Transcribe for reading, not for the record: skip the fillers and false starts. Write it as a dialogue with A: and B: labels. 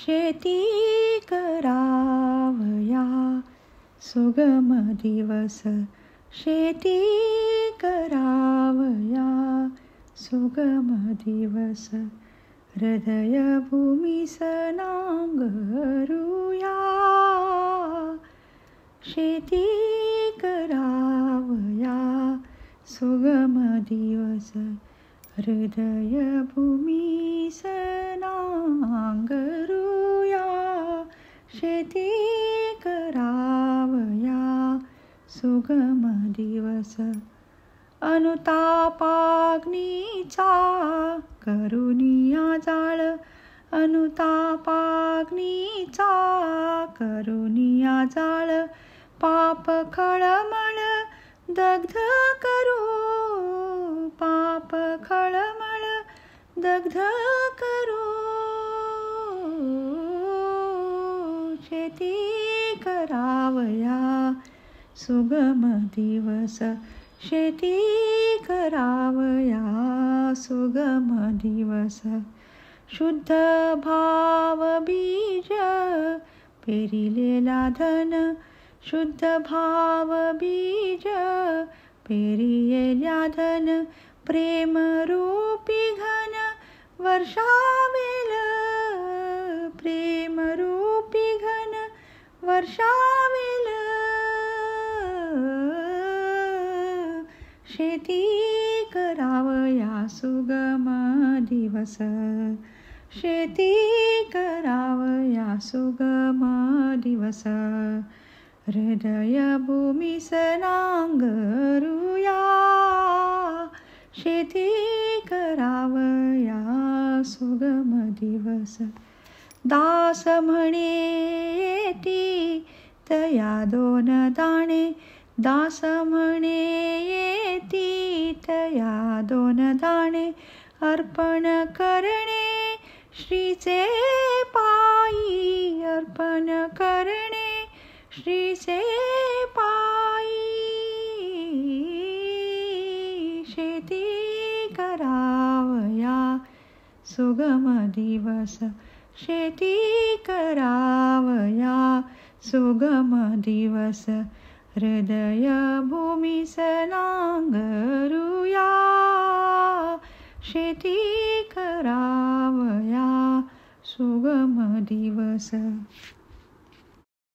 A: शेती करावया सुगम दिवस, शेती करावया सुगम दिवस. हृदय भूमीस नांगरूया, शेती करावया सुगम दिवस. हृदय भूमीस नांगरूया, शेती करावया सुगम दिवस. अनुतापाग्नीचा करुनिया जाळ, अनुतापाग्नीचा करुनिया जाळ. पाप खळमळ दग्ध करू, पाप खळमळ दग्ध करू. शेती करावया सुगम दिवस, शेती करावया सुगम दिवस. शुद्ध भाव बीज पेरिलेला धन, शुद्ध भाव बीज पेरिलेला धन. प्रेम रूपी घन वर्षावेल, प्रेम रूपी घन वर्षावेल. शेती करावया सुगम दिवस, शेती करावया सुगम दिवस. हृदय भूमीस नांगरूया, शेती करावया सुगम दिवस. दास म्हणे येती तया दोन दाणे, दास म्हणे येती तया दोन दाणे. अर्पण करणे श्रीचे पायी, अर्पण करणे श्रीचे पायी. शेती करावया सुगम दिवस, शेती करावया सुगम दिवस. हृदय भूमीस नांगरूया, शेती करावया सुगम दिवस.